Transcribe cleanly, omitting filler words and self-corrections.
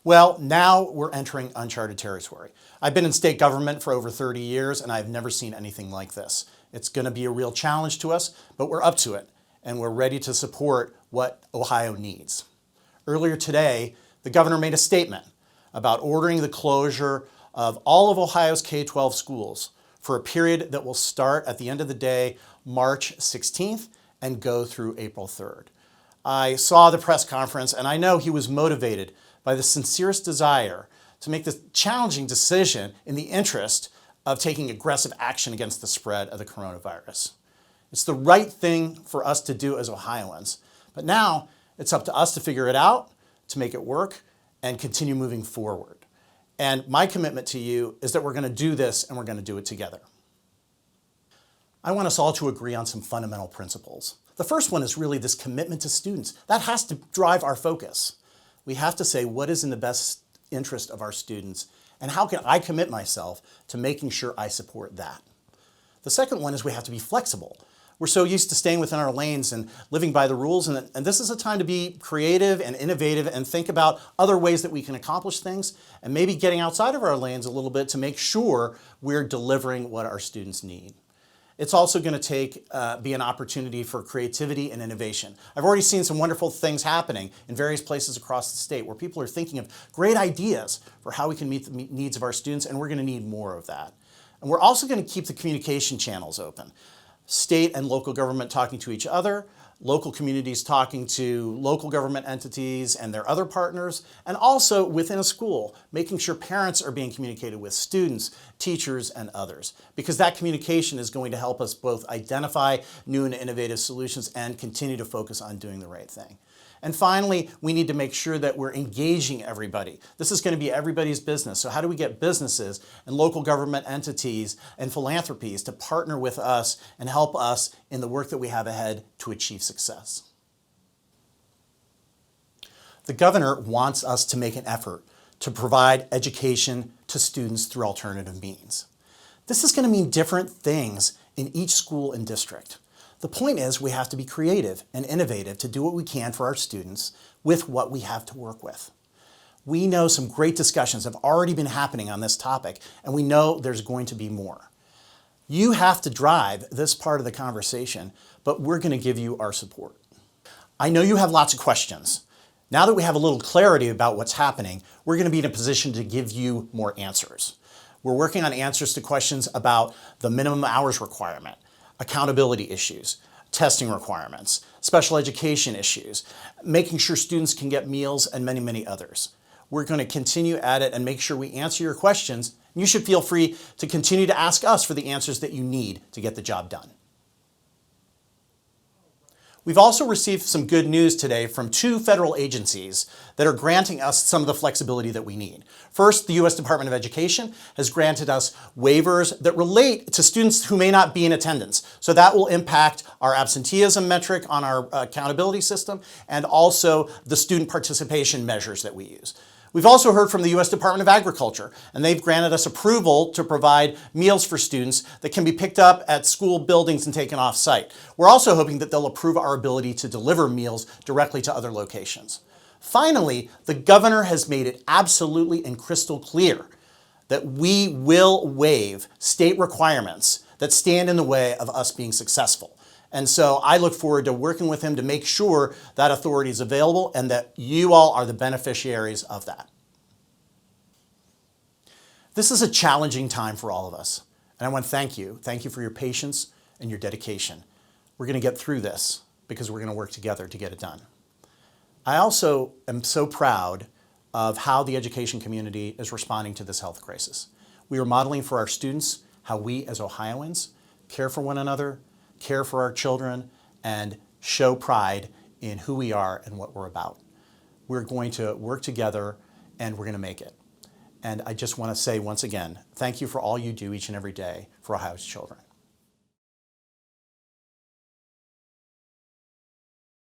Well, now we're entering uncharted territory. I've been in state government for over 30 years and I've never seen anything like this. It's going to be a real challenge to us, but we're up to it and we're ready to support what Ohio needs. Earlier today, the governor made a statement about ordering the closure of all of Ohio's K-12 schools for a period that will start at the end of the day, March 16th, and go through April 3rd. I saw the press conference and I know he was motivated by the sincerest desire to make this challenging decision in the interest of taking aggressive action against the spread of the coronavirus. It's the right thing for us to do as Ohioans, but now it's up to us to figure it out, to make it work, and continue moving forward. And my commitment to you is that we're going to do this and we're going to do it together. I want us all to agree on some fundamental principles. The first one is really this commitment to students. That has to drive our focus. We have to say what is in the best interest of our students and how can I commit myself to making sure I support that. The second one is we have to be flexible. We're so used to staying within our lanes and living by the rules, and this is a time to be creative and innovative and think about other ways that we can accomplish things and maybe getting outside of our lanes a little bit to make sure we're delivering what our students need. It's also going to be an opportunity for creativity and innovation. I've already seen some wonderful things happening in various places across the state where people are thinking of great ideas for how we can meet the needs of our students, and we're going to need more of that. And we're also going to keep the communication channels open. State and local government talking to each other, local communities talking to local government entities and their other partners, and also within a school, making sure parents are being communicated with, students, teachers, and others, because that communication is going to help us both identify new and innovative solutions and continue to focus on doing the right thing. And finally, we need to make sure that we're engaging everybody. This is going to be everybody's business. So how do we get businesses and local government entities and philanthropies to partner with us and help us in the work that we have ahead to achieve success? The governor wants us to make an effort to provide education to students through alternative means. This is going to mean different things in each school and district. The point is we have to be creative and innovative to do what we can for our students with what we have to work with. We know some great discussions have already been happening on this topic, and we know there's going to be more. You have to drive this part of the conversation, but we're going to give you our support. I know you have lots of questions. Now that we have a little clarity about what's happening, we're going to be in a position to give you more answers. We're working on answers to questions about the minimum hours requirement, accountability issues, testing requirements, special education issues, making sure students can get meals, and many, many others. We're going to continue at it and make sure we answer your questions. You should feel free to continue to ask us for the answers that you need to get the job done. We've also received some good news today from two federal agencies that are granting us some of the flexibility that we need. First, the U.S. Department of Education has granted us waivers that relate to students who may not be in attendance. So that will impact our absenteeism metric on our accountability system and also the student participation measures that we use. We've also heard from the U.S. Department of Agriculture, and they've granted us approval to provide meals for students that can be picked up at school buildings and taken off-site. We're also hoping that they'll approve our ability to deliver meals directly to other locations. Finally, the governor has made it absolutely and crystal clear that we will waive state requirements that stand in the way of us being successful. And so I look forward to working with him to make sure that authority is available and that you all are the beneficiaries of that. This is a challenging time for all of us. And I want to thank you. Thank you for your patience and your dedication. We're going to get through this because we're going to work together to get it done. I also am so proud of how the education community is responding to this health crisis. We are modeling for our students how we as Ohioans care for one another, care for our children, and show pride in who we are and what we're about. We're going to work together and we're going to make it. And I just want to say once again, thank you for all you do each and every day for Ohio's children.